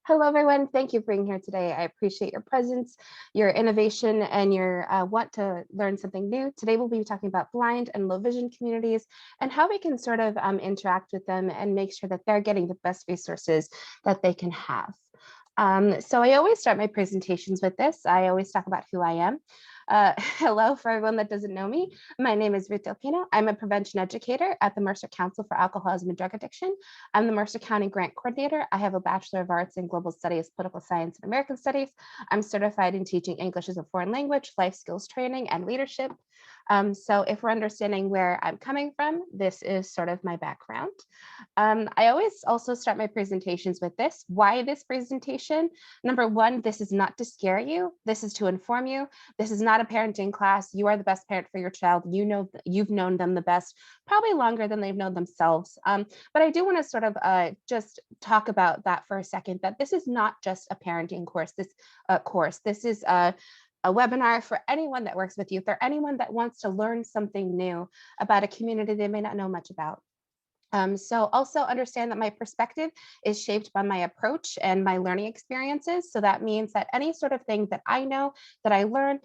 Hello, everyone. Thank you for being here today. I appreciate your presence, your innovation, and your want to learn something new. Today, we'll be talking about blind and low vision communities and how we can sort of interact with them and make sure that they're getting the best resources that they can have. So I always start my presentations with this. I always talk about who I am. Hello, for everyone that doesn't know me. My name is Ruth Delpino. I'm a prevention educator at the Mercer Council for Alcoholism and Drug Addiction. I'm the Mercer County Grant Coordinator. I have a Bachelor of Arts in Global Studies, Political Science, and American Studies. I'm certified in teaching English as a foreign language, life skills training, and leadership. So if we're understanding where I'm coming from, this is sort of my background. I always also start my presentations with this. Why this presentation? Number one, this is not to scare you. This is to inform you. This is not a parenting class. You are the best parent for your child. You know, you've known them the best, probably longer than they've known themselves. But I do want to sort of just talk about that for a second, that this is not just a parenting course. This is a webinar for anyone that works with youth or anyone that wants to learn something new about a community they may not know much about. So also understand that my perspective is shaped by my approach and my learning experiences. So that means that any sort of thing that I know, that I learn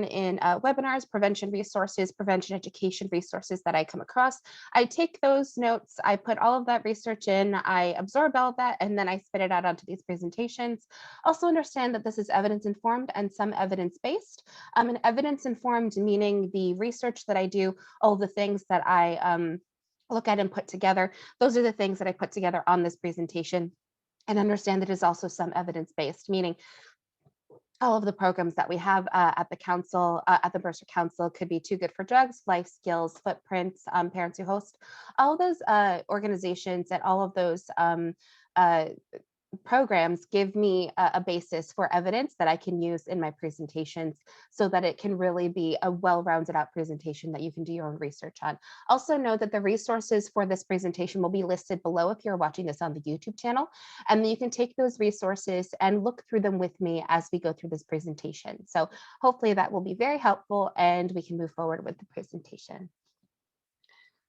in webinars, prevention resources, prevention education resources that I come across, I take those notes, I put all of that research in, I absorb all of that, and then I spit it out onto these presentations. Also understand that this is evidence-informed and some evidence-based. And evidence-informed meaning the research that I do, all the things that I look at and put together. Those are the things that I put together on this presentation, and understand that it is also some evidence-based, meaning all of the programs that we have at the council, at the Mercer Council, could be Too Good for Drugs, Life Skills, Footprints, Parents Who Host, all those organizations and all of those programs give me a basis for evidence that I can use in my presentations so that it can really be a well-rounded out presentation that you can do your own research on. Also know that the resources for this presentation will be listed below if you're watching this on the YouTube channel, and then you can take those resources and look through them with me as we go through this presentation. So hopefully that will be very helpful and we can move forward with the presentation.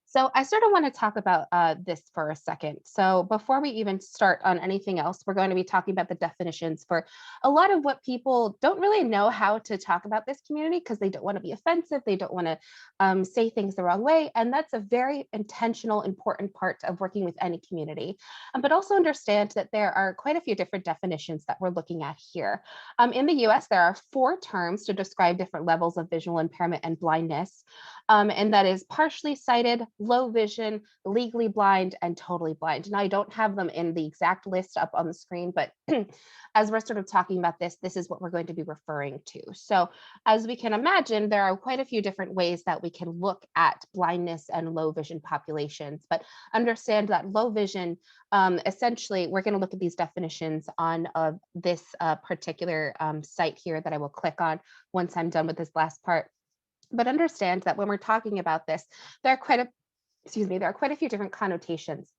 So I sort of want to talk about this for a second. So before we even start on anything else, we're going to be talking about the definitions for a lot of what people don't really know how to talk about this community because they don't want to be offensive. They don't want to say things the wrong way. And that's a very intentional, important part of working with any community. But also understand that there are quite a few different definitions that we're looking at here. In the US, there are 4 terms to describe different levels of visual impairment and blindness. And that is partially sighted, low vision, legally blind, and totally blind. Now, I don't have them in the exact list up on the screen, but as we're sort of talking about this is what we're going to be referring to. So as we can imagine, there are quite a few different ways that we can look at blindness and low vision populations, but understand that low vision, essentially, we're going to look at these definitions on this particular site here that I will click on once I'm done with this last part. But understand that when we're talking about this, there are quite a few different connotations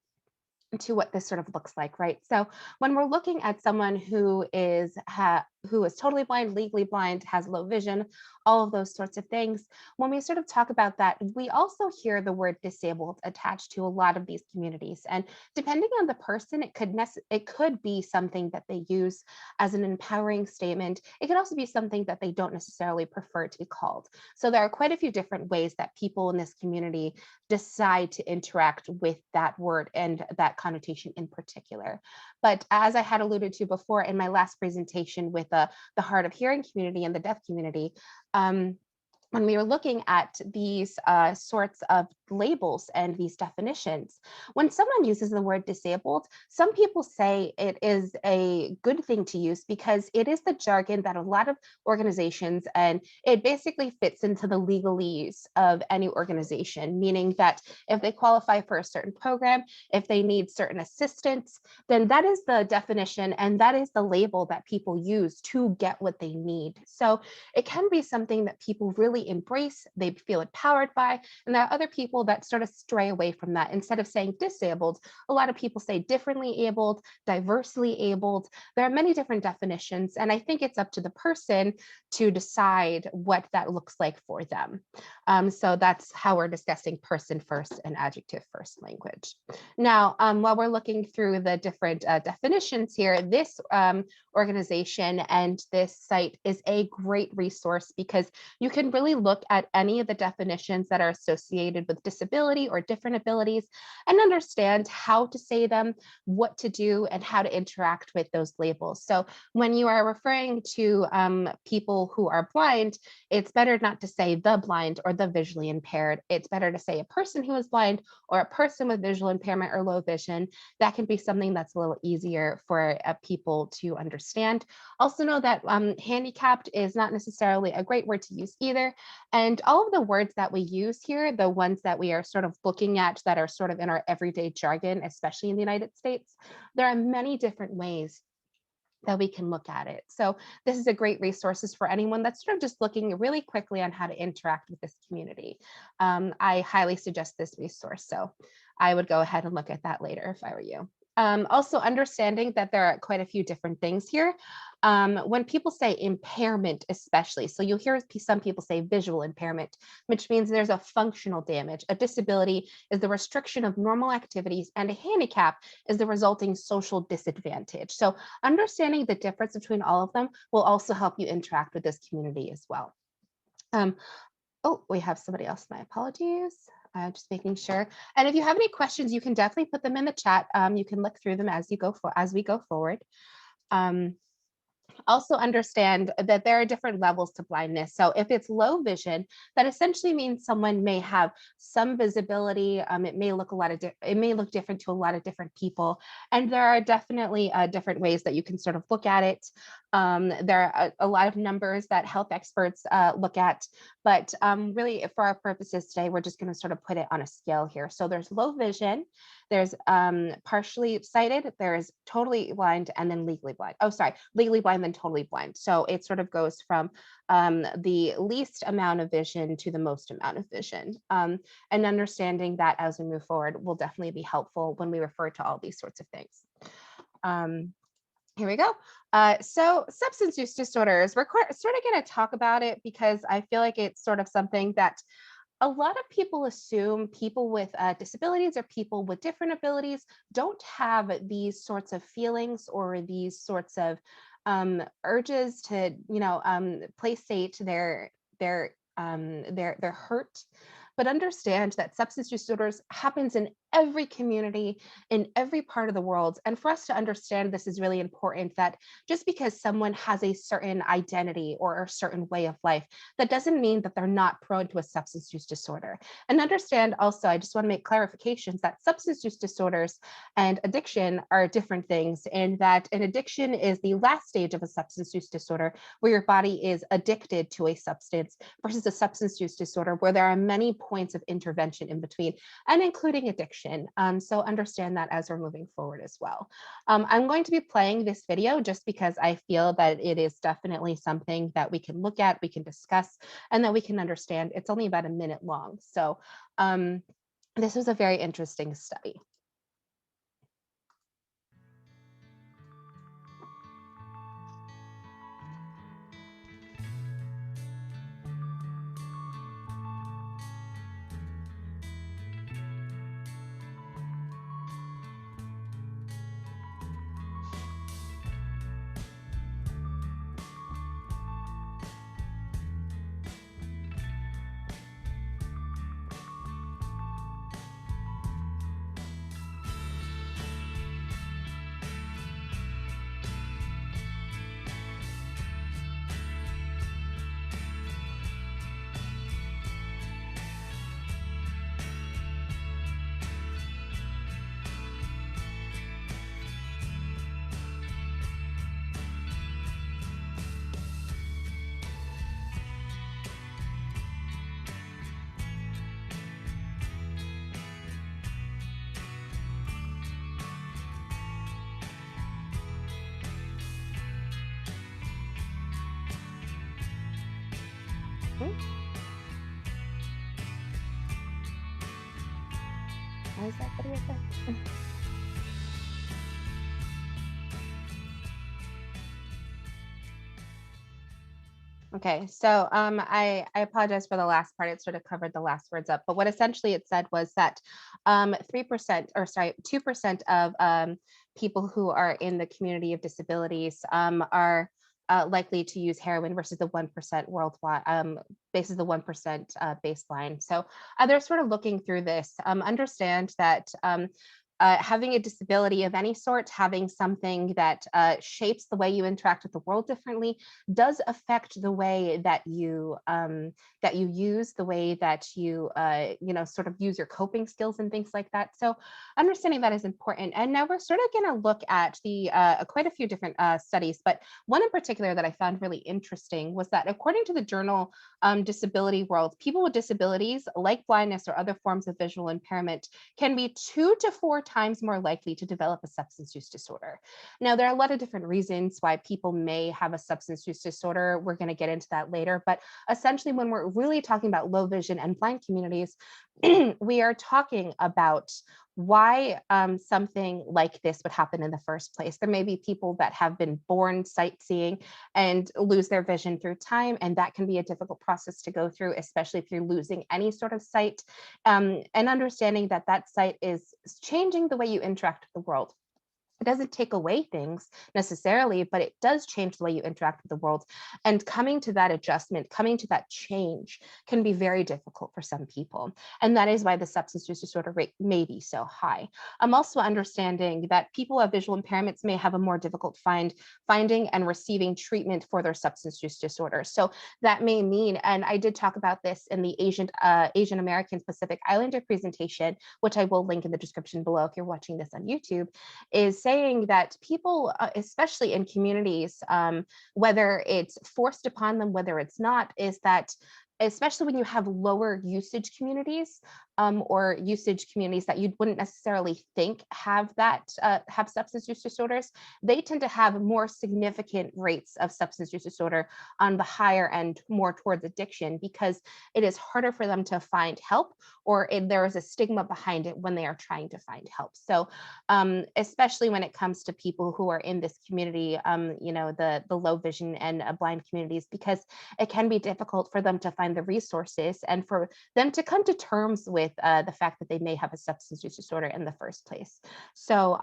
to what this sort of looks like, right? So when we're looking at someone who is totally blind, legally blind, has low vision, all of those sorts of things, when we sort of talk about that, we also hear the word disabled attached to a lot of these communities. And depending on the person, it could be something that they use as an empowering statement. It could also be something that they don't necessarily prefer to be called. So there are quite a few different ways that people in this community decide to interact with that word and that connotation in particular. But as I had alluded to before in my last presentation with the hard of hearing community and the deaf community, when we were looking at these sorts of labels and these definitions, when someone uses the word disabled, some people say it is a good thing to use because it is the jargon that a lot of organizations, and it basically fits into the legalese of any organization, meaning that if they qualify for a certain program, if they need certain assistance, then that is the definition and that is the label that people use to get what they need. So it can be something that people really really embrace, they feel empowered by, and there are other people that sort of stray away from that. Instead of saying disabled, a lot of people say differently abled, diversely abled. There are many different definitions, and I think it's up to the person to decide what that looks like for them. So that's how we're discussing person first and adjective first language. Now, while we're looking through the different definitions here, this organization and this site is a great resource because you can really look at any of the definitions that are associated with disability or different abilities and understand how to say them, what to do, and how to interact with those labels. So when you are referring to people who are blind, it's better not to say the blind or the visually impaired. It's better to say a person who is blind or a person with visual impairment or low vision. That can be something that's a little easier for people to understand. Also know that handicapped is not necessarily a great word to use either. And all of the words that we use here, the ones that we are sort of looking at that are sort of in our everyday jargon, especially in the United States, there are many different ways that we can look at it. So this is a great resource for anyone that's sort of just looking really quickly on how to interact with this community. I highly suggest this resource. So I would go ahead and look at that later if I were you. Also understanding that there are quite a few different things here. When people say impairment, especially, so you'll hear some people say visual impairment, which means there's a functional damage. A disability is the restriction of normal activities, and a handicap is the resulting social disadvantage. So understanding the difference between all of them will also help you interact with this community as well. Oh, we have somebody else. My apologies. Just making sure. And if you have any questions, you can definitely put them in the chat. You can look through them as we go forward. Also understand that there are different levels to blindness. So if it's low vision, that essentially means someone may have some visibility. It may look different to a lot of different people. And there are definitely different ways that you can sort of look at it. There are a lot of numbers that health experts look at, but really for our purposes today, we're just going to sort of put it on a scale here. So there's low vision, there's partially sighted, there's totally blind, and then legally blind. Oh, sorry, legally blind, then totally blind. So it sort of goes from the least amount of vision to the most amount of vision. And understanding that as we move forward will definitely be helpful when we refer to all these sorts of things. Here we go. So substance use disorders, we're sort of going to talk about it because I feel like it's sort of something that a lot of people assume people with disabilities or people with different abilities don't have these sorts of feelings or these sorts of urges to, placate their hurt. But understand that substance use disorders happens in every community, in every part of the world. And for us to understand this is really important, that just because someone has a certain identity or a certain way of life, that doesn't mean that they're not prone to a substance use disorder. And understand also, I just want to make clarifications that substance use disorders and addiction are different things, and that an addiction is the last stage of a substance use disorder where your body is addicted to a substance, versus a substance use disorder where there are many points of intervention in between, and including addiction. So understand that as we're moving forward as well. I'm going to be playing this video just because I feel that it is definitely something that we can look at, we can discuss, and that we can understand. It's only about a minute long. So this was a very interesting study. Why is that video there? Okay, so I apologize for the last part. It sort of covered the last words up, but what essentially it said was that 3%, or sorry, 2% of people who are in the community of disabilities are likely to use heroin versus the 1% worldwide, basis the 1% baseline. So they're sort of looking through this, understand that having a disability of any sort, having something that shapes the way you interact with the world differently, does affect the way that you use, the way that you sort of use your coping skills and things like that. So understanding that is important. And now we're sort of going to look at the quite a few different studies, but one in particular that I found really interesting was that according to the journal Disability World, people with disabilities like blindness or other forms of visual impairment can be 2 to 4 times more likely to develop a substance use disorder. Now, there are a lot of different reasons why people may have a substance use disorder. We're going to get into that later. But essentially, when we're really talking about low vision and blind communities, we are talking about why something like this would happen in the first place. There may be people that have been born sight-seeing and lose their vision through time, and that can be a difficult process to go through, especially if you're losing any sort of sight, and understanding that that sight is changing the way you interact with the world. It doesn't take away things necessarily, but it does change the way you interact with the world. And coming to that adjustment, coming to that change can be very difficult for some people. And that is why the substance use disorder rate may be so high. I'm also understanding that people with visual impairments may have a more difficult finding and receiving treatment for their substance use disorder. So that may mean, and I did talk about this in the Asian American Pacific Islander presentation, which I will link in the description below if you're watching this on YouTube, is saying that people, especially in communities, whether it's forced upon them, whether it's not, is that especially when you have lower usage communities or usage communities that you wouldn't necessarily think have substance use disorders, they tend to have more significant rates of substance use disorder on the higher end, more towards addiction, because it is harder for them to find help, or there is a stigma behind it when they are trying to find help. So especially when it comes to people who are in this community, the low vision and blind communities, because it can be difficult for them to find the resources and for them to come to terms with the fact that they may have a substance use disorder in the first place. So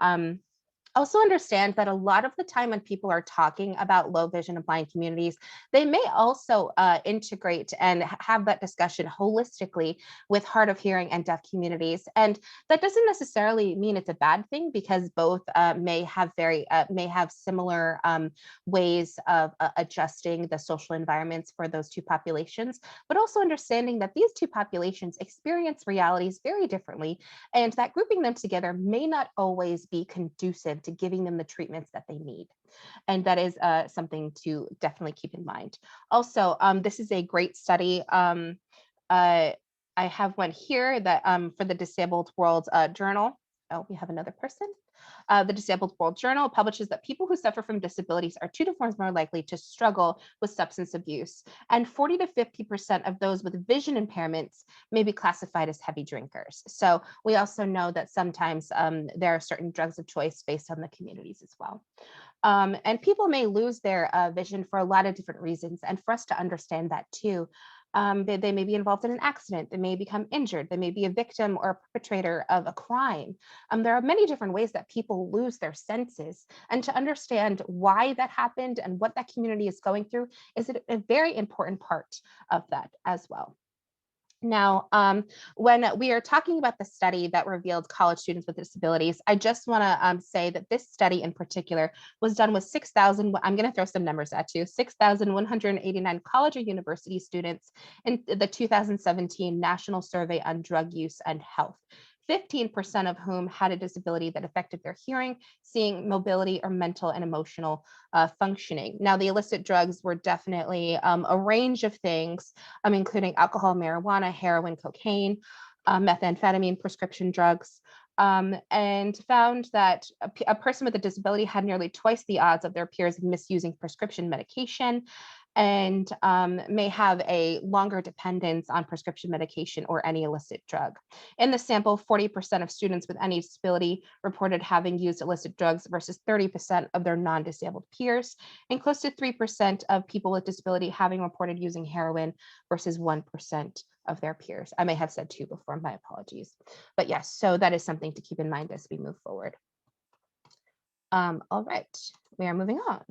also understand that a lot of the time when people are talking about low vision and blind communities, they may also integrate and have that discussion holistically with hard of hearing and deaf communities. And that doesn't necessarily mean it's a bad thing, because both may have similar ways of adjusting the social environments for those two populations, but also understanding that these two populations experience realities very differently, and that grouping them together may not always be conducive to giving them the treatments that they need. And that is something to definitely keep in mind. Also, this is a great study. I have one here that for the Disabled World Journal. Oh, we have another person. The Disabled World Journal publishes that people who suffer from disabilities are 2 to 4 times more likely to struggle with substance abuse, and 40 to 50% of those with vision impairments may be classified as heavy drinkers. So we also know that sometimes there are certain drugs of choice based on the communities as well. And people may lose their vision for a lot of different reasons, and for us to understand that too. They may be involved in an accident, they may become injured, they may be a victim or a perpetrator of a crime. There are many different ways that people lose their senses, and to understand why that happened and what that community is going through is a very important part of that as well. Now, when we are talking about the study that revealed college students with disabilities, I just want to say that this study in particular was done with 6,000, I'm going to throw some numbers at you, 6,189 college or university students in the 2017 National Survey on Drug Use and Health. 15% of whom had a disability that affected their hearing, seeing, mobility, or mental and emotional functioning. Now, the illicit drugs were definitely a range of things, including alcohol, marijuana, heroin, cocaine, methamphetamine, prescription drugs, and found that a person with a disability had nearly twice the odds of their peers misusing prescription medication. and may have a longer dependence on prescription medication or any illicit drug. In the sample, 40% of students with any disability reported having used illicit drugs versus 30% of their non-disabled peers, and close to 3% of people with disability having reported using heroin versus 1% of their peers. I may have said 2 before, my apologies. But yes, so that is something to keep in mind as we move forward. All right, we are moving on.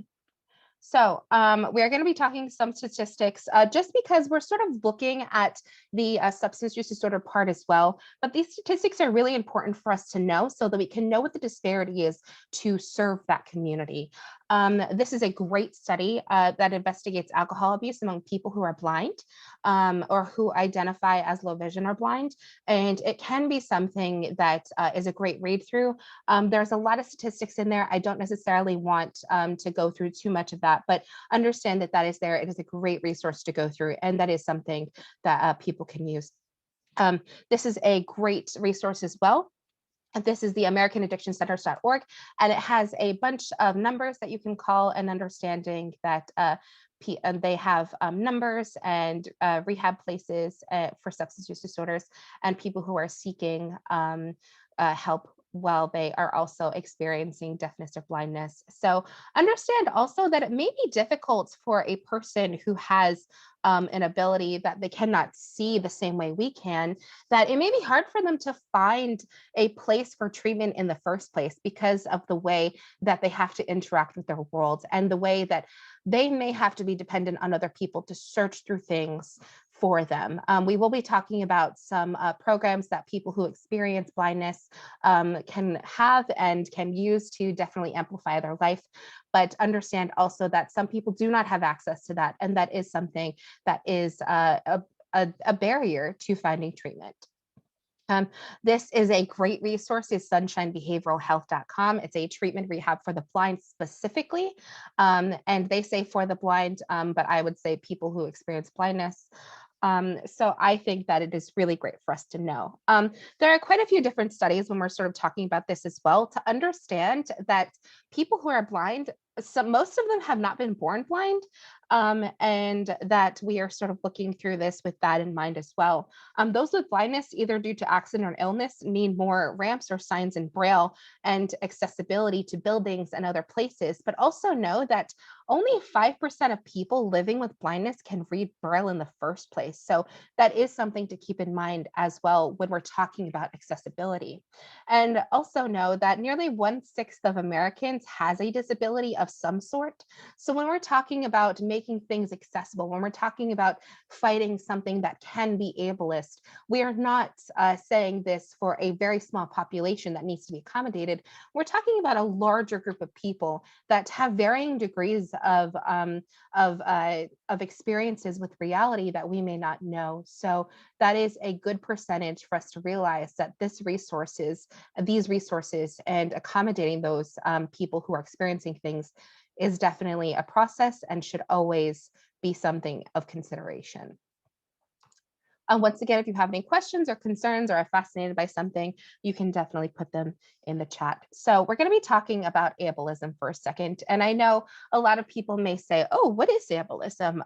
So we're going to be talking some statistics just because we're sort of looking at the substance use disorder part as well. But these statistics are really important for us to know so that we can know what the disparity is to serve that community. This is a great study that investigates alcohol abuse among people who are blind or who identify as low vision or blind. And it can be something that is a great read through. There's a lot of statistics in there. I don't necessarily want to go through too much of that, but understand that that is there. It is a great resource to go through, and that is something that people can use. This is a great resource as well. This is the AmericanAddictionCenters.org, and it has a bunch of numbers that you can call, and understanding that they have numbers and rehab places for substance use disorders and people who are seeking help while they are also experiencing deafness or blindness. So understand also that it may be difficult for a person who has an ability that they cannot see the same way we can, that it may be hard for them to find a place for treatment in the first place because of the way that they have to interact with their world and the way that they may have to be dependent on other people to search through things for them. We will be talking about some programs that people who experience blindness can have and can use to definitely amplify their life. But understand also that some people do not have access to that, and that is something that is a barrier to finding treatment. This is a great resource, is sunshinebehavioralhealth.com. It's a treatment rehab for the blind specifically. And they say for the blind, but I would say people who experience blindness. So I think that it is really great for us to know. There are quite a few different studies when we're sort of talking about this as well, to understand that people who are blind, most of them have not been born blind, and that we are sort of looking through this with that in mind as well. Those with blindness, either due to accident or illness, need more ramps or signs in Braille and accessibility to buildings and other places, but also know that only 5% of people living with blindness can read Braille in the first place. So that is something to keep in mind as well when we're talking about accessibility. And also know that nearly 1/6 of Americans has a disability of some sort. So when we're talking about making things accessible, when we're talking about fighting something that can be ableist, we are not saying this for a very small population that needs to be accommodated. We're talking about a larger group of people that have varying degrees of experiences with reality that we may not know. So that is a good percentage for us to realize that these resources and accommodating those people who are experiencing things is definitely a process and should always be something of consideration. Once again, if you have any questions or concerns or are fascinated by something, you can definitely put them in the chat. So we're going to be talking about ableism for a second. And I know a lot of people may say, oh, what is ableism?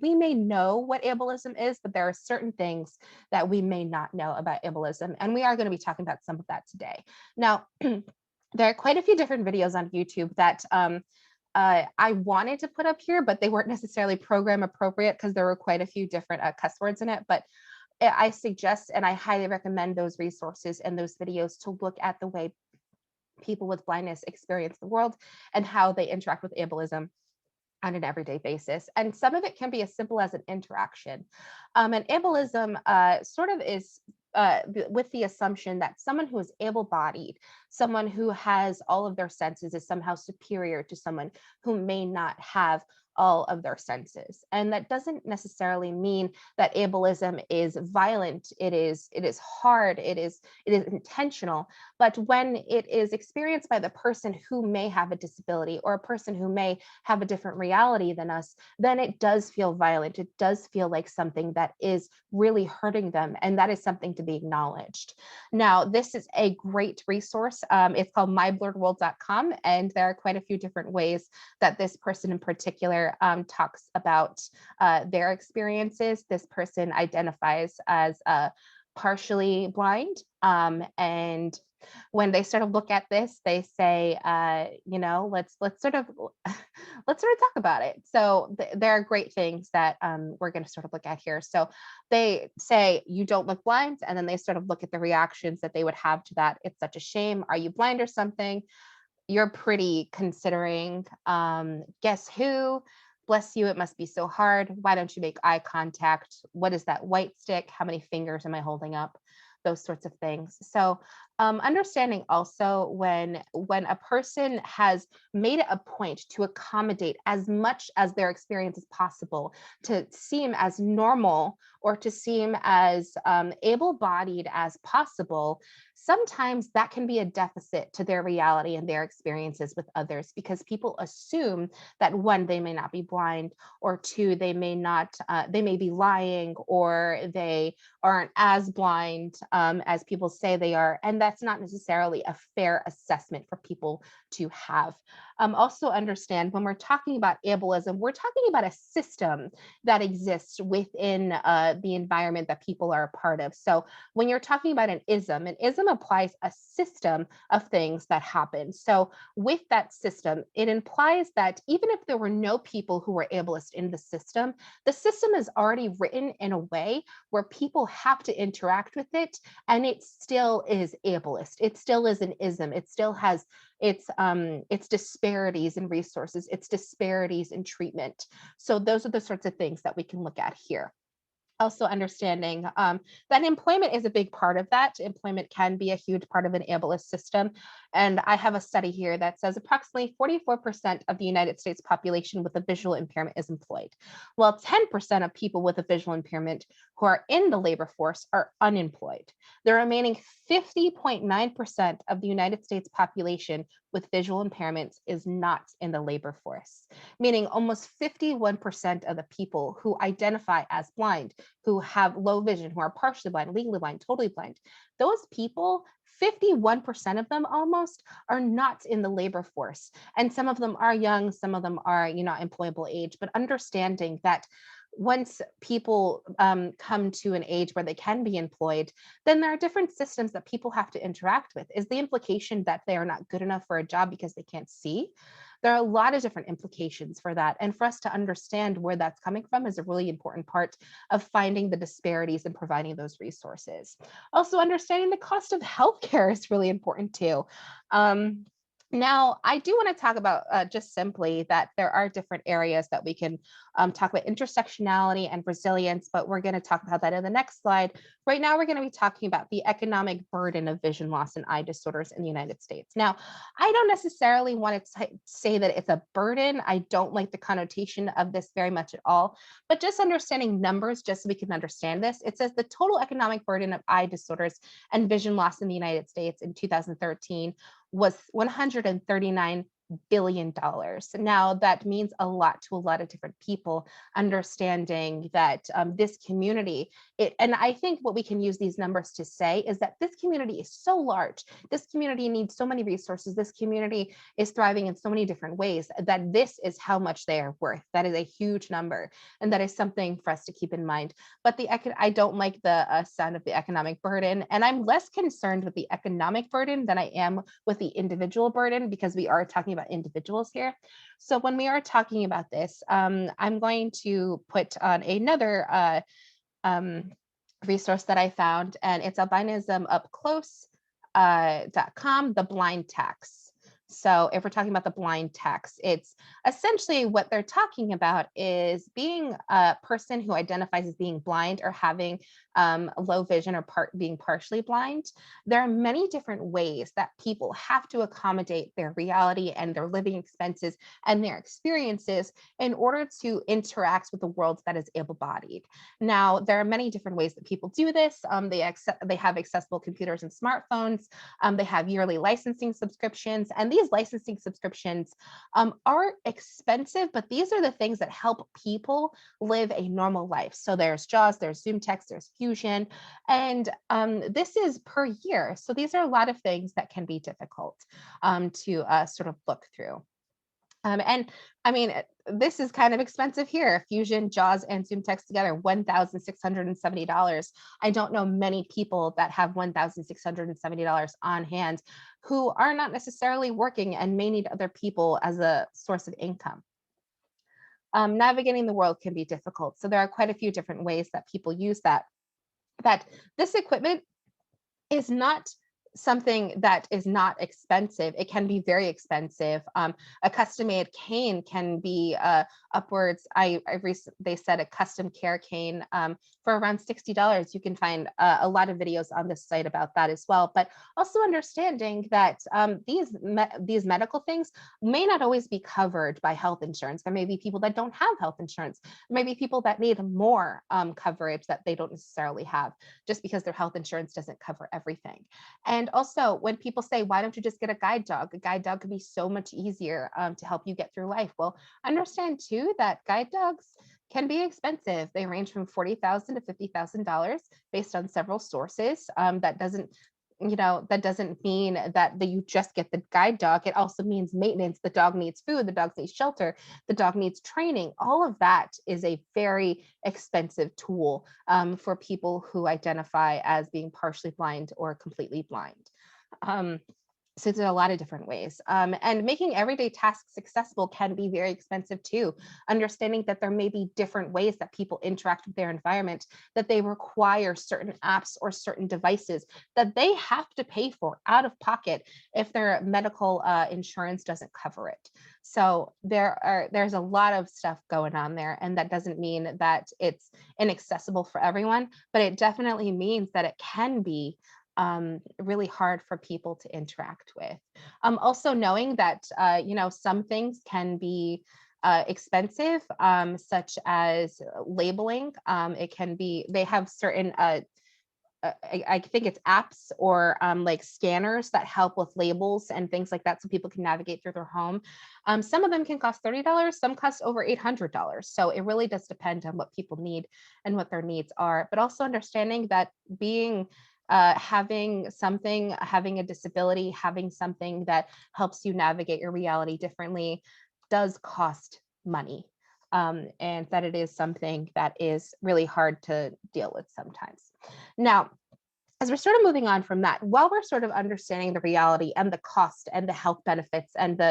We may know what ableism is, but there are certain things that we may not know about ableism. And we are going to be talking about some of that today. Now, there are quite a few different videos on YouTube that I wanted to put up here, but they weren't necessarily program appropriate because there were quite a few different cuss words in it. But I suggest and I highly recommend those resources and those videos to look at the way people with blindness experience the world and how they interact with ableism on an everyday basis. And some of it can be as simple as an interaction. And ableism sort of is with the assumption that someone who is able-bodied, someone who has all of their senses, is somehow superior to someone who may not have all of their senses. And that doesn't necessarily mean that ableism is violent. It is hard, it is intentional. But when it is experienced by the person who may have a disability or a person who may have a different reality than us, then it does feel violent. It does feel like something that is really hurting them. And that is something to be acknowledged. Now, this is a great resource. It's called myblurredworld.com. And there are quite a few different ways that this person in particular particular talks about their experiences. This person identifies as partially blind, and when they sort of look at this, they say, let's sort of let's sort of talk about it. So there are great things that we're going to sort of look at here. So they say, you don't look blind, and then they sort of look at the reactions that they would have to that. It's such a shame. Are you blind or something? You're pretty considering. Guess who? Bless you, it must be so hard. Why don't you make eye contact? What is that white stick? How many fingers am I holding up? Those sorts of things. So understanding also when a person has made it a point to accommodate as much as their experience as possible to seem as normal or to seem as able-bodied as possible, sometimes that can be a deficit to their reality and their experiences with others, because people assume that, one, they may not be blind, or two, they may be lying, or they aren't as blind as people say they are. And that's not necessarily a fair assessment for people to have. Also understand, when we're talking about ableism, we're talking about a system that exists within the environment that people are a part of. So when you're talking about an ism applies a system of things that happen. So with that system, it implies that even if there were no people who were ableist in the system is already written in a way where people have to interact with it, and it still is ableist. It still is an ism. It still has its disparities in resources, its disparities in treatment. So those are the sorts of things that we can look at here. Also understanding that employment is a big part of that. Employment can be a huge part of an ableist system. And I have a study here that says approximately 44% of the United States population with a visual impairment is employed, while 10% of people with a visual impairment who are in the labor force are unemployed. The remaining 50.9% of the United States population with visual impairments is not in the labor force, meaning almost 51% of the people who identify as blind, who have low vision, who are partially blind, legally blind, totally blind, those people, 51% of them almost, are not in the labor force. And some of them are young, some of them are, employable age, but understanding that once people come to an age where they can be employed, then there are different systems that people have to interact with. Is the implication that they are not good enough for a job because they can't see? There are a lot of different implications for that. And for us to understand where that's coming from is a really important part of finding the disparities and providing those resources. Also, understanding the cost of healthcare is really important too. Now, I do want to talk about just simply that there are different areas that we can talk about intersectionality and resilience, but we're going to talk about that in the next slide. Right now, we're going to be talking about the economic burden of vision loss and eye disorders in the United States. Now, I don't necessarily want to say that it's a burden. I don't like the connotation of this very much at all, but just understanding numbers, just so we can understand this. It says the total economic burden of eye disorders and vision loss in the United States in 2013 was $139 billion. Now, that means a lot to a lot of different people, understanding that this community, and I think what we can use these numbers to say is that this community is so large. This community needs so many resources. This community is thriving in so many different ways that this is how much they are worth. That is a huge number. And that is something for us to keep in mind. But I don't like the sound of the economic burden. And I'm less concerned with the economic burden than I am with the individual burden, because we are talking about individuals here. So when we are talking about this, I'm going to put on another resource that I found, and it's albinismupclose.com, the blind tax. So if we're talking about the blind tax, it's essentially what they're talking about is being a person who identifies as being blind or having low vision or being partially blind. There are many different ways that people have to accommodate their reality and their living expenses and their experiences in order to interact with the world that is able-bodied. Now, there are many different ways that people do this. They have accessible computers and smartphones. They have yearly licensing subscriptions, and these licensing subscriptions are expensive, but these are the things that help people live a normal life. So there's JAWS, there's Zoom Text, there's Fusion, and this is per year. So these are a lot of things that can be difficult to sort of look through. And I mean, this is kind of expensive here. Fusion, JAWS, and Zoom Text together, $1,670. I don't know many people that have $1,670 on hand who are not necessarily working and may need other people as a source of income. Navigating the world can be difficult. So there are quite a few different ways that people use that. That this equipment is not something that is not expensive. It can be very expensive. A custom-made cane can be upwards. They said a custom care cane for around $60. You can find a lot of videos on this site about that as well. But also understanding that these medical things may not always be covered by health insurance. There may be people that don't have health insurance. There may be people that need more coverage that they don't necessarily have, just because their health insurance doesn't cover everything. And also, when people say, why don't you just get a guide dog? A guide dog could be so much easier to help you get through life. Well, understand too that guide dogs can be expensive. They range from $40,000 to $50,000 based on several sources. That doesn't mean that you just get the guide dog. It also means maintenance. The dog needs food, the dog needs shelter, the dog needs training. All of that is a very expensive tool for people who identify as being partially blind or completely blind. So there's a lot of different ways. And making everyday tasks accessible can be very expensive too. Understanding that there may be different ways that people interact with their environment, that they require certain apps or certain devices that they have to pay for out of pocket if their medical insurance doesn't cover it. So there's a lot of stuff going on there, and that doesn't mean that it's inaccessible for everyone, but it definitely means that it can be really hard for people to interact with. Also knowing that, some things can be expensive, such as labeling. They have certain, I think it's apps or like scanners that help with labels and things like that so people can navigate through their home. Some of them can cost $30, some cost over $800. So it really does depend on what people need and what their needs are. But also understanding that having a disability, having something that helps you navigate your reality differently does cost money. And that it is something that is really hard to deal with sometimes. Now, as we're sort of moving on from that, while we're sort of understanding the reality and the cost and the health benefits and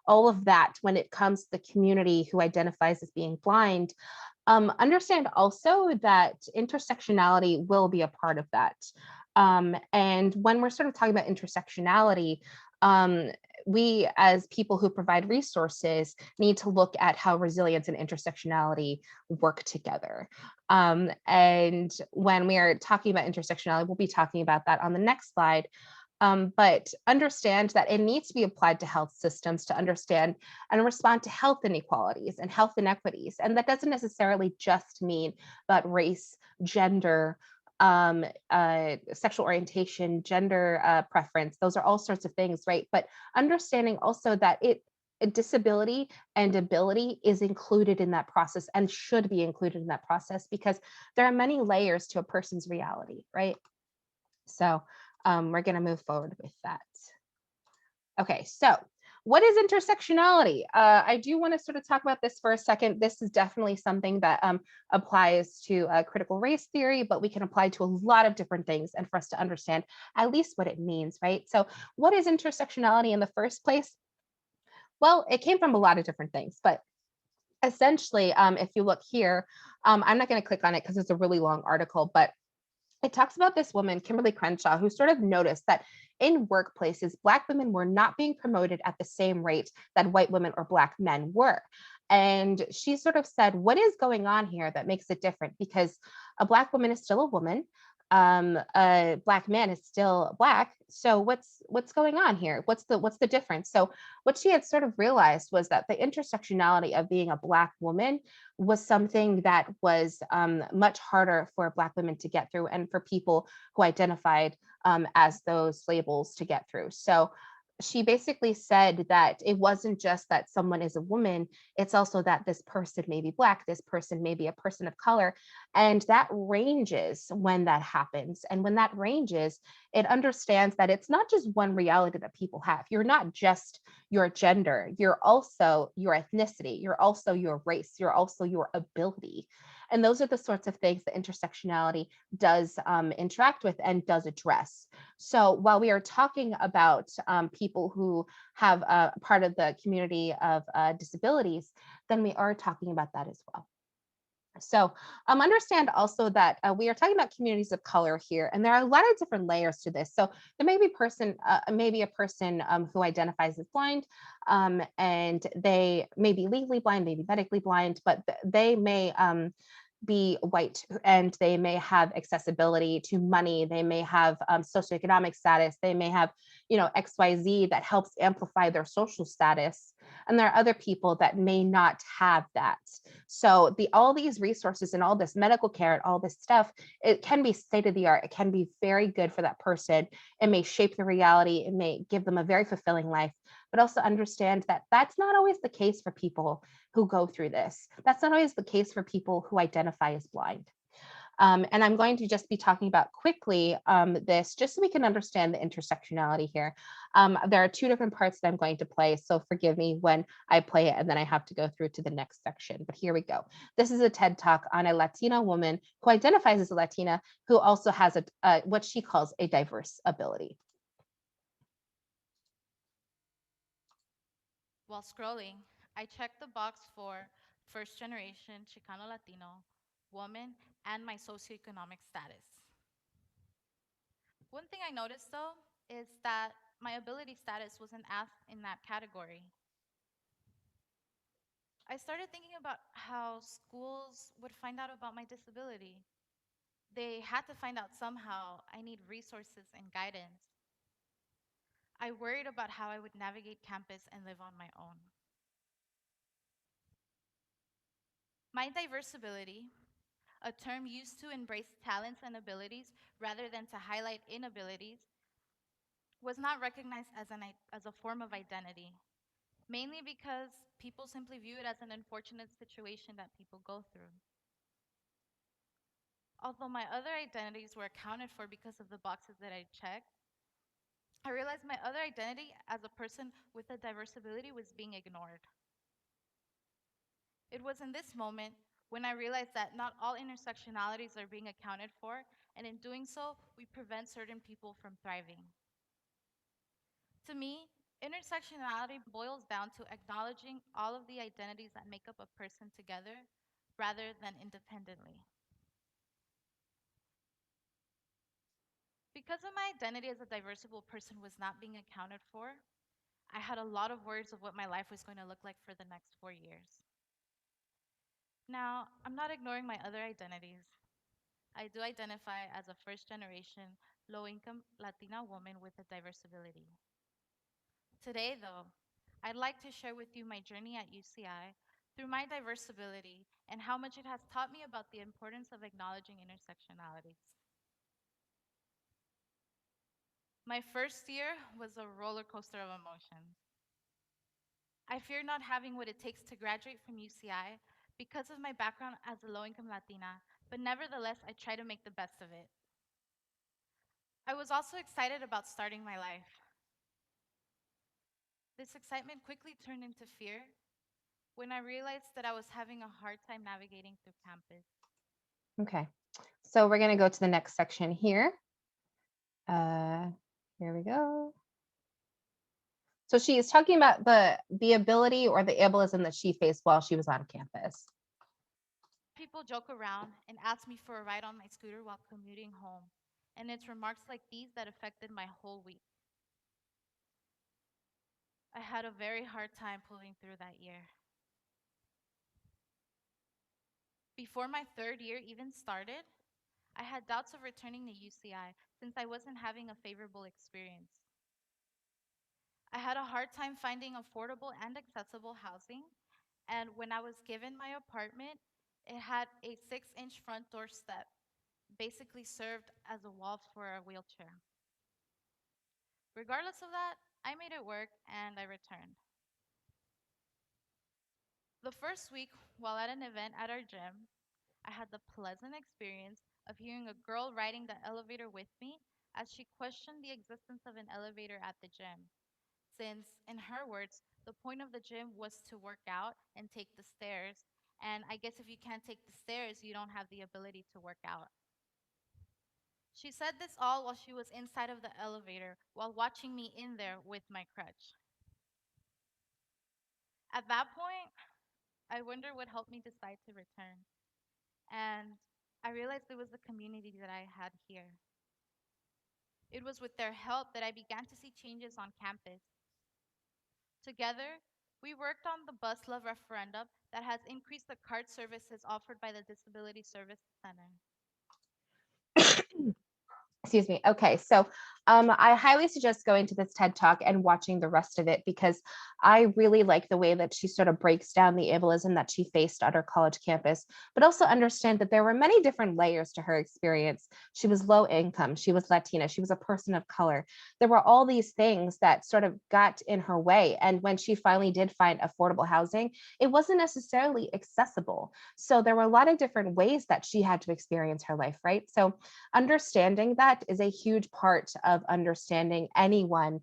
all of that when it comes to the community who identifies as being blind, understand also that intersectionality will be a part of that. And when we're sort of talking about intersectionality, we as people who provide resources need to look at how resilience and intersectionality work together. And when we are talking about intersectionality, we'll be talking about that on the next slide. But understand that it needs to be applied to health systems to understand and respond to health inequalities and health inequities. And that doesn't necessarily just mean about race, gender, sexual orientation, gender preference. Those are all sorts of things, right? But understanding also that disability and ability is included in that process and should be included in that process because there are many layers to a person's reality, right? So we're going to move forward with that. Okay, so what is intersectionality? I do want to sort of talk about this for a second. This is definitely something that applies to critical race theory, but we can apply to a lot of different things and for us to understand at least what it means, right? So what is intersectionality in the first place? Well, it came from a lot of different things, but essentially, if you look here, I'm not going to click on it because it's a really long article, but it talks about this woman, Kimberly Crenshaw, who sort of noticed that in workplaces, Black women were not being promoted at the same rate that white women or Black men were. And she sort of said, what is going on here that makes it different? Because a Black woman is still a woman. A Black man is still Black. So what's going on here? What's the difference? So what she had sort of realized was that the intersectionality of being a Black woman was something that was much harder for Black women to get through and for people who identified as those labels to get through. So she basically said that it wasn't just that someone is a woman, it's also that this person may be Black, this person may be a person of color, and that ranges when that happens. And when that ranges, it understands that it's not just one reality that people have. You're not just, your gender, you're also your ethnicity, you're also your race, you're also your ability. And those are the sorts of things that intersectionality does interact with and does address. So while we are talking about people who have part of the community of disabilities, then we are talking about that as well. So understand also that we are talking about communities of color here, and there are a lot of different layers to this. So there may be maybe a person who identifies as blind, and they may be legally blind, maybe medically blind, but they may be white, and they may have accessibility to money, they may have socioeconomic status, they may have, XYZ that helps amplify their social status. And there are other people that may not have that. So all these resources and all this medical care and all this stuff, it can be state of the art. It can be very good for that person. It may shape the reality. It may give them a very fulfilling life, but also understand that that's not always the case for people who go through this. That's not always the case for people who identify as blind. And I'm going to just be talking about quickly this, just so we can understand the intersectionality here. There are two different parts that I'm going to play, so forgive me when I play it and then I have to go through to the next section, but here we go. This is a TED Talk on a Latina woman who identifies as a Latina, who also has what she calls a diverse ability. While scrolling, I checked the box for first generation Chicano Latino, woman, and my socioeconomic status. One thing I noticed though is that my ability status wasn't asked in that category. I started thinking about how schools would find out about my disability. They had to find out somehow. I need resources and guidance. I worried about how I would navigate campus and live on my own. My diverse ability, a term used to embrace talents and abilities rather than to highlight inabilities, was not recognized as a form of identity, mainly because people simply view it as an unfortunate situation that people go through. Although my other identities were accounted for because of the boxes that I checked, I realized my other identity as a person with a diverse ability was being ignored. It was in this moment when I realized that not all intersectionalities are being accounted for, and in doing so, we prevent certain people from thriving. To me, intersectionality boils down to acknowledging all of the identities that make up a person together rather than independently. Because of my identity as a diversible person was not being accounted for, I had a lot of worries of what my life was going to look like for the next 4 years. Now, I'm not ignoring my other identities. I do identify as a first generation, low income Latina woman with a diverse ability. Today, though, I'd like to share with you my journey at UCI through my diverse ability and how much it has taught me about the importance of acknowledging intersectionalities. My first year was a roller coaster of emotions. I feared not having what it takes to graduate from UCI because of my background as a low income Latina, but nevertheless, I tried to make the best of it. I was also excited about starting my life. This excitement quickly turned into fear when I realized that I was having a hard time navigating through campus. Okay, so we're going to go to the next section here. Uh, here we go. So she is talking about the ability or the ableism that she faced while she was on campus. People joke around and ask me for a ride on my scooter while commuting home, and it's remarks like these that affected my whole week. I had a very hard time pulling through that year. Before my third year even started, I had doubts of returning to UCI since I wasn't having a favorable experience. I had a hard time finding affordable and accessible housing, and when I was given my apartment, it had a 6-inch front door step, basically served as a wall for a wheelchair. Regardless of that, I made it work and I returned. The first week, while at an event at our gym, I had the pleasant experience of hearing a girl riding the elevator with me as she questioned the existence of an elevator at the gym. since, in her words, the point of the gym was to work out and take the stairs. And I guess if you can't take the stairs, you don't have the ability to work out. She said this all while she was inside of the elevator, while watching me in there with my crutch. At that point, I wonder what helped me decide to return. And I realized it was the community that I had here. It was with their help that I began to see changes on campus. Together, we worked on the bus love referendum that has increased the cart services offered by the Disability Service Center. Excuse me. Okay, so I highly suggest going to this TED Talk and watching the rest of it, because I really like the way that she sort of breaks down the ableism that she faced on her college campus, but also understand that there were many different layers to her experience. She was low income, she was Latina, she was a person of color. There were all these things that sort of got in her way. And when she finally did find affordable housing, it wasn't necessarily accessible. So there were a lot of different ways that she had to experience her life, right? So understanding that is a huge part of understanding anyone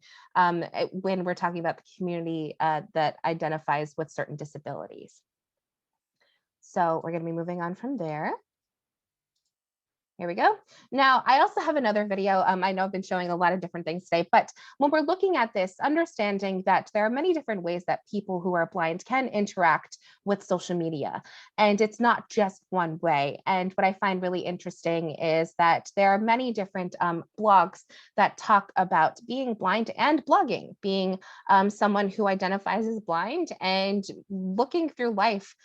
when we're talking about the community that identifies with certain disabilities. So we're going to be moving on from there. Here we go. Now, I also have another video. I know I've been showing a lot of different things today, but when we're looking at this, understanding that there are many different ways that people who are blind can interact with social media, and it's not just one way. And what I find really interesting is that there are many different blogs that talk about being blind and blogging, being someone who identifies as blind and looking through life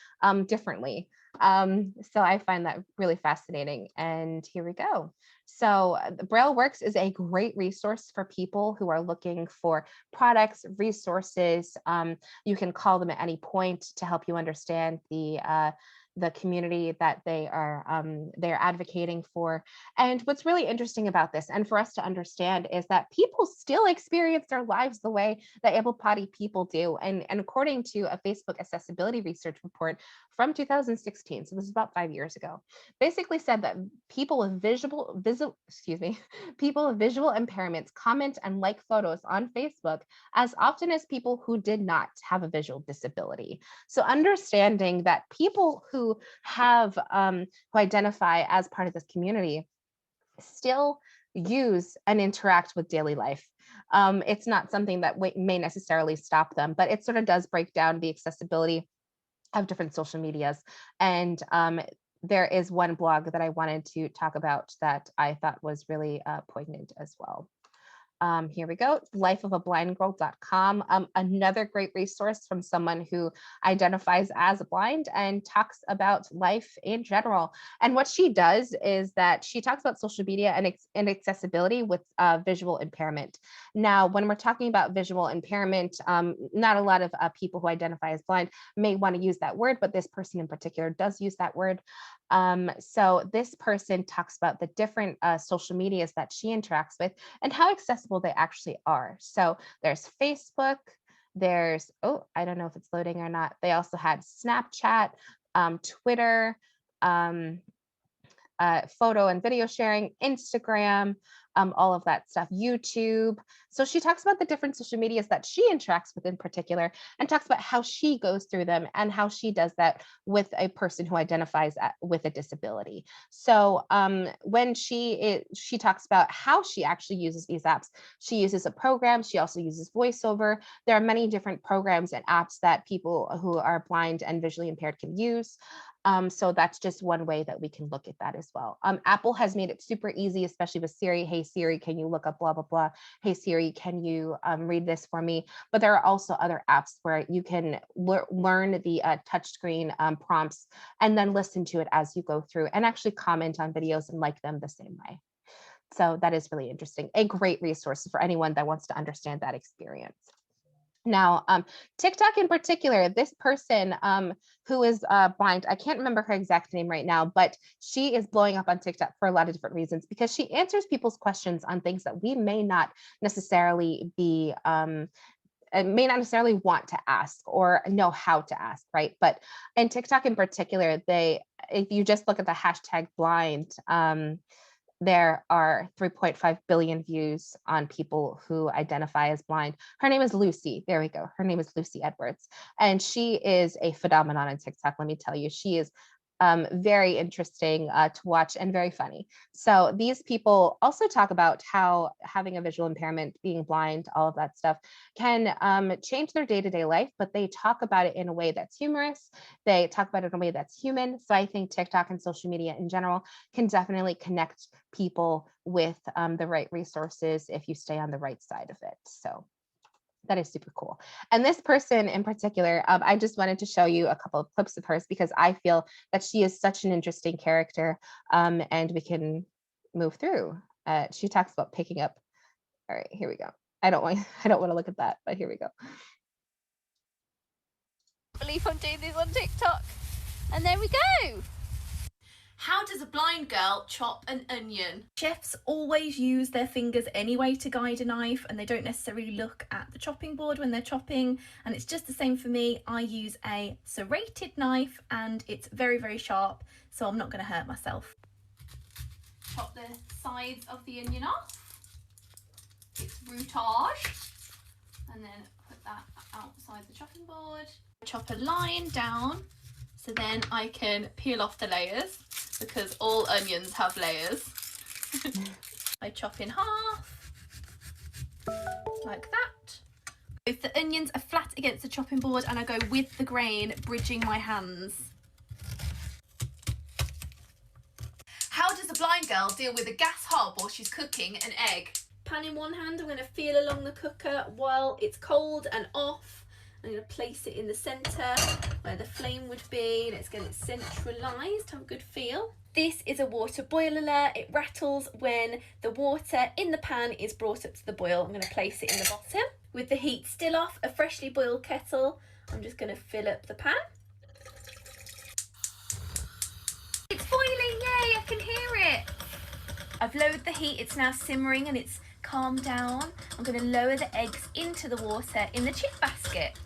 differently. So I find that really fascinating. And here we go. So the Braille Works is a great resource for people who are looking for products, resources. You can call them at any point to help you understand the community that they're advocating for. And what's really interesting about this, and for us to understand, is that people still experience their lives the way that able-bodied people do. And according to a Facebook accessibility research report from 2016, so this is about 5 years ago, basically said that people with people with visual impairments comment and like photos on Facebook as often as people who did not have a visual disability. So understanding that people who have who identify as part of this community still use and interact with daily life. It's not something that may necessarily stop them, but it sort of does break down the accessibility of different social medias. And there is one blog that I wanted to talk about that I thought was really poignant as well. Here we go, lifeofablindgirl.com. Another great resource from someone who identifies as blind and talks about life in general. And what she does is that she talks about social media and accessibility with visual impairment. Now, when we're talking about visual impairment, not a lot of people who identify as blind may want to use that word, but this person in particular does use that word. So this person talks about the different social medias that she interacts with and how accessible they actually are. So there's Facebook, there's, oh, I don't know if it's loading or not. They also had Snapchat, Twitter, photo and video sharing, Instagram, all of that stuff, YouTube. So she talks about the different social medias that she interacts with in particular, and talks about how she goes through them and how she does that with a person who identifies with a disability. So when she talks about how she actually uses these apps, she uses a program, she also uses VoiceOver. There are many different programs and apps that people who are blind and visually impaired can use. So that's just one way that we can look at that as well. Apple has made it super easy, especially with Siri. Hey, Siri, can you look up blah, blah, blah? Hey, Siri, can you read this for me? But there are also other apps where you can learn the touchscreen prompts and then listen to it as you go through and actually comment on videos and like them the same way. So that is really interesting. A great resource for anyone that wants to understand that experience. Now, TikTok in particular, this person who is blind, I can't remember her exact name right now, but she is blowing up on TikTok for a lot of different reasons, because she answers people's questions on things that we may not necessarily be may not necessarily want to ask or know how to ask, right? But in TikTok in particular, if you just look at the hashtag blind, there are 3.5 billion views on people who identify as blind. Her name is Lucy. There we go. Her name is Lucy Edwards. And she is a phenomenon on TikTok, let me tell you. She is very interesting to watch and very funny. So these people also talk about how having a visual impairment, being blind, all of that stuff can change their day-to-day life, but they talk about it in a way that's humorous. They talk about it in a way that's human. So I think TikTok and social media in general can definitely connect people with the right resources if you stay on the right side of it. So that is super cool. And this person in particular, I just wanted to show you a couple of clips of hers because I feel that she is such an interesting character, and we can move through. She talks about picking up. All right, here we go. I don't want to look at that, but here we go. I believe I'm doing this on TikTok. And there we go. How does a blind girl chop an onion? Chefs always use their fingers anyway to guide a knife, and they don't necessarily look at the chopping board when they're chopping. And it's just the same for me. I use a serrated knife and it's very, very sharp, so I'm not going to hurt myself. Chop the sides of the onion off. It's routage. And then put that outside the chopping board. Chop a line down so then I can peel off the layers, because all onions have layers. I chop in half, like that. If the onions are flat against the chopping board, and I go with the grain, bridging my hands. How does a blind girl deal with a gas hob while she's cooking an egg? Pan in one hand, I'm going to feel along the cooker while it's cold and off. I'm going to place it in the centre where the flame would be. Let's get it centralised, have a good feel. This is a water boiler. It rattles when the water in the pan is brought up to the boil. I'm going to place it in the bottom. With the heat still off, a freshly boiled kettle, I'm just going to fill up the pan. It's boiling, yay, I can hear it. I've lowered the heat, it's now simmering and it's calmed down. I'm going to lower the eggs into the water in the chip basket.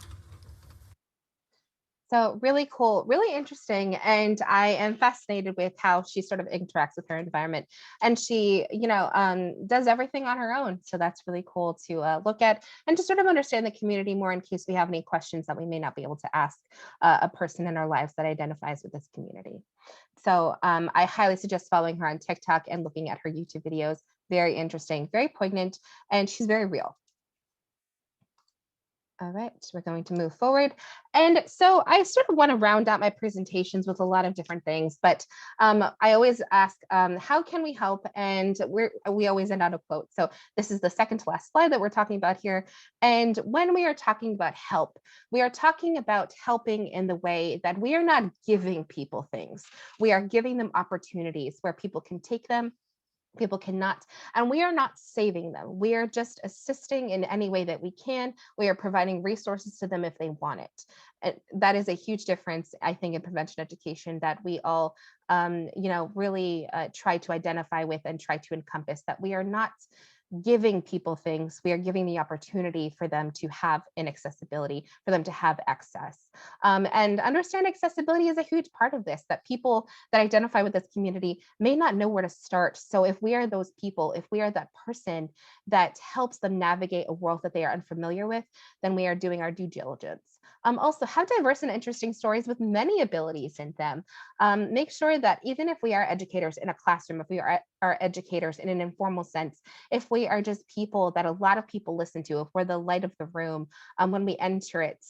So really cool, really interesting. And I am fascinated with how she sort of interacts with her environment. And she, does everything on her own. So that's really cool to look at and to sort of understand the community more in case we have any questions that we may not be able to ask a person in our lives that identifies with this community. So I highly suggest following her on TikTok and looking at her YouTube videos. Very interesting, very poignant, and she's very real. All right, we're going to move forward. And so I sort of want to round out my presentations with a lot of different things, but I always ask, how can we help? And we always end on a quote. So this is the second to last slide that we're talking about here. And when we are talking about help, we are talking about helping in the way that we are not giving people things. We are giving them opportunities where people can take them, people cannot, and we are not saving them. We are just assisting in any way that we can. We are providing resources to them if they want it. And that is a huge difference, I think, in prevention education that we all, really try to identify with and try to encompass, that we are not giving people things, we are giving the opportunity for them to have inaccessibility, for them to have access. And understand accessibility is a huge part of this, that people that identify with this community may not know where to start. So if we are those people, if we are that person that helps them navigate a world that they are unfamiliar with, then we are doing our due diligence. Also, have diverse and interesting stories with many abilities in them. Make sure that even if we are educators in a classroom, if we are educators in an informal sense, if we are just people that a lot of people listen to, if we're the light of the room when we enter it,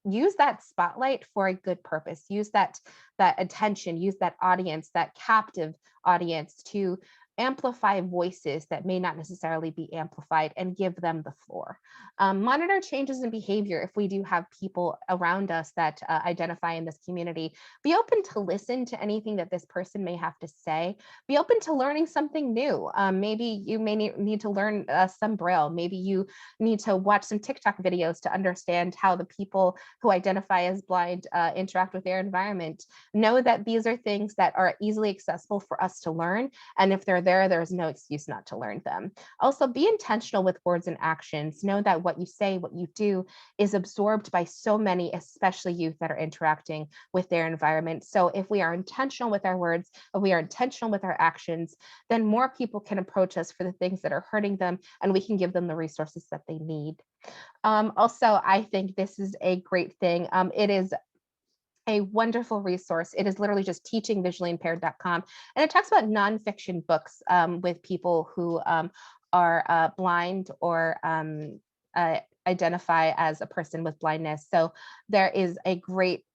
use that spotlight for a good purpose. Use that attention, use that audience, that captive audience to amplify voices that may not necessarily be amplified and give them the floor. Monitor changes in behavior if we do have people around us that identify in this community. Be open to listen to anything that this person may have to say. Be open to learning something new. Maybe you may need to learn some Braille. Maybe you need to watch some TikTok videos to understand how the people who identify as blind interact with their environment. Know that these are things that are easily accessible for us to learn. And if they're there, there's no excuse not to learn them. Also, be intentional with words and actions. Know that what you say, what you do is absorbed by so many, especially youth that are interacting with their environment. So if we are intentional with our words, if we are intentional with our actions, then more people can approach us for the things that are hurting them, and we can give them the resources that they need. Also, I think this is a great thing. It is a wonderful resource. It is literally just teachingvisuallyimpaired.com. And it talks about nonfiction books with people who are blind or identify as a person with blindness. So there is a great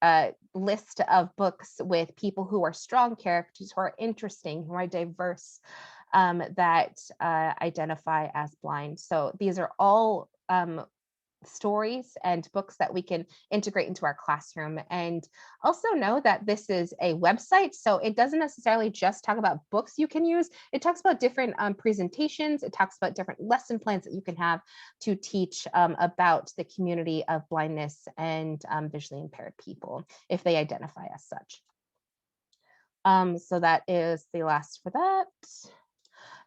list of books with people who are strong characters, who are interesting, who are diverse, that identify as blind. So these are all stories and books that we can integrate into our classroom. And also know that this is a website, so it doesn't necessarily just talk about books you can use. It talks about different presentations. It talks about different lesson plans that you can have to teach about the community of blindness and visually impaired people if they identify as such. So that is the last for that.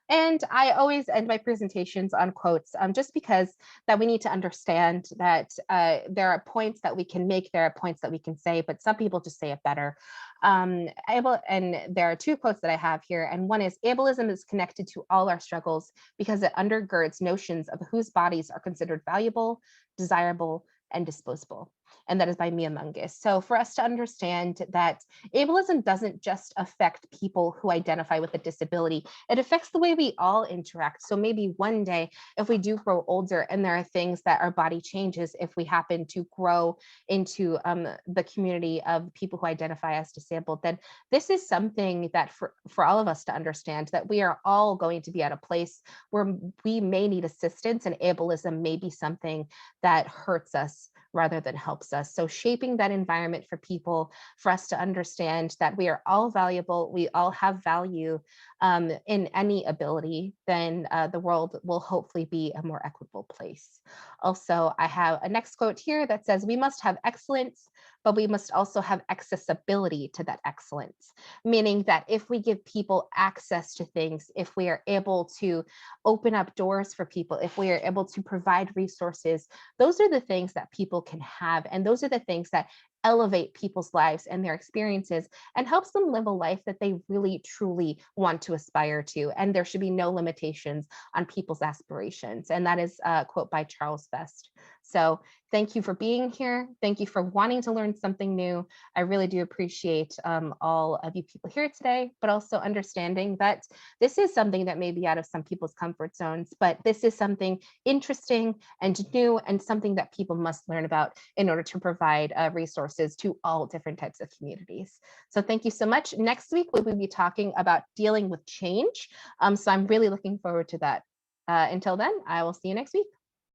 And I always end my presentations on quotes, just because that we need to understand that there are points that we can make, there are points that we can say, but some people just say it better. And there are two quotes that I have here, and one is, ableism is connected to all our struggles because it undergirds notions of whose bodies are considered valuable, desirable, and disposable. And that is by Mia Mungus. So for us to understand that ableism doesn't just affect people who identify with a disability, it affects the way we all interact. So maybe one day, if we do grow older and there are things that our body changes, if we happen to grow into the community of people who identify as disabled, then this is something that for all of us to understand, that we are all going to be at a place where we may need assistance, and ableism may be something that hurts us rather than helps us. So shaping that environment for people, for us to understand that we are all valuable, we all have value in any ability, then the world will hopefully be a more equitable place. Also, I have a next quote here that says, we must have excellence, but we must also have accessibility to that excellence. Meaning that if we give people access to things, if we are able to open up doors for people, if we are able to provide resources, those are the things that people can have. And those are the things that elevate people's lives and their experiences and helps them live a life that they really truly want to aspire to. And there should be no limitations on people's aspirations. And that is a quote by Charles Best. So thank you for being here. Thank you for wanting to learn something new. I really do appreciate all of you people here today, but also understanding that this is something that may be out of some people's comfort zones, but this is something interesting and new and something that people must learn about in order to provide resources to all different types of communities. So thank you so much. Next week, we will be talking about dealing with change. So I'm really looking forward to that. Until then, I will see you next week.